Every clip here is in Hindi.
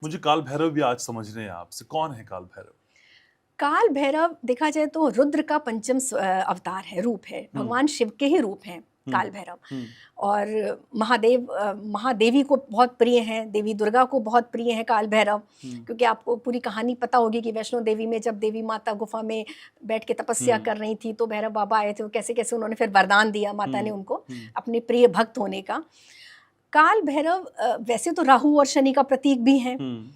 मुझे काल भैरव भी आज समझने हैं आपसे, कौन है काल भैरव? काल भैरव देखा जाए तो रुद्र का पंचम अवतार है, रूप है, हुँ, भगवान शिव के ही रूप हैं हुँ, काल भैरव। हुँ, और महादेवी को बहुत प्रिय हैं, देवी दुर्गा को बहुत प्रिय हैं काल भैरव। हुँ, क्योंकि आपको पूरी कहानी पता होगी कि वैष्णो देवी में जब देवी माता गुफा में बैठ के तपस्या हुँ, कर रही थी तो भैरव बाबा आए थे, वो कैसे-कैसे उन्होंने फिर वरदान दिया माता ने हुँ, उनको हुँ, अपने प्रिय भक्त होने का। काल भैरव वैसे तो राहु और शनि का प्रतीक भी हैं। हुँ,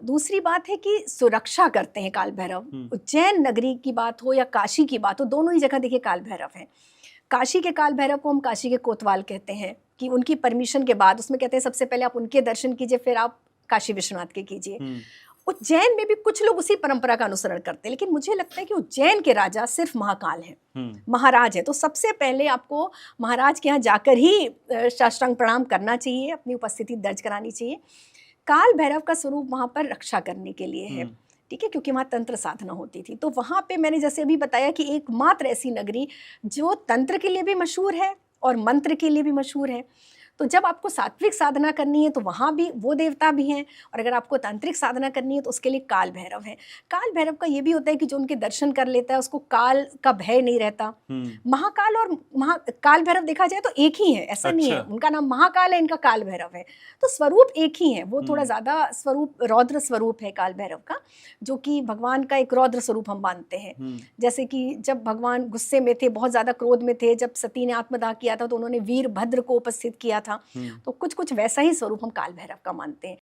दूसरी बात है कि सुरक्षा करते हैं काल भैरव। हुँ, उज्जैन नगरी की बात हो या काशी की बात हो, दोनों ही जगह देखिए काल भैरव हैं। काशी के काल भैरव को हम काशी के कोतवाल कहते हैं कि उनकी परमिशन के बाद उसमें कहते हैं सबसे पहले आप उनके दर्शन कीजिए, फिर आप काशी विश्वनाथ के कीजिए। हुँ, उज्जैन में भी कुछ लोग उसी परंपरा का अनुसरण करते हैं, लेकिन मुझे लगता है कि उज्जैन के राजा सिर्फ महाकाल हैं, हुँ, महाराज हैं। तो सबसे पहले आपको महाराज के यहाँ जाकर ही साष्टांग प्रणाम करना चाहिए, अपनी उपस्थिति दर्ज करानी चाहिए। काल भैरव का स्वरूप वहाँ पर रक्षा करने के लिए है, हुँ, ठीक है? क्योंकि वहाँ तंत्र साधना होती थी। तो वहाँ पे मैंने जैसे अभी बताया कि एकमात्र ऐसी नगरी जो तंत्र के लिए भी मशहूर है और मंत्र के लिए भी मशहूर है। तो जब आपको सात्विक साधना करनी है तो वहाँ भी वो देवता भी हैं, और अगर आपको तांत्रिक साधना करनी है तो उसके लिए काल भैरव हैं। काल भैरव का ये भी होता है कि जो उनके दर्शन कर लेता है उसको काल का भय नहीं रहता। हुँ, महाकाल और काल भैरव देखा जाए तो एक ही है, ऐसा नहीं अच्छा, है। उनका नाम महाकाल है, इनका काल भैरव है। तो स्वरूप एक ही है, वो थोड़ा हुँ, ज़्यादा स्वरूप रौद्र स्वरूप है काल भैरव का, जो कि भगवान का एक रौद्र स्वरूप हम मानते हैं। हुँ, जैसे कि जब भगवान गुस्से में थे, बहुत ज़्यादा क्रोध में थे, जब सती ने आत्मदाह किया था तो उन्होंने वीरभद्र को उपस्थित किया था। हुँ। तो कुछ-कुछ वैसा ही स्वरूप हम काल भैरव का मानते हैं।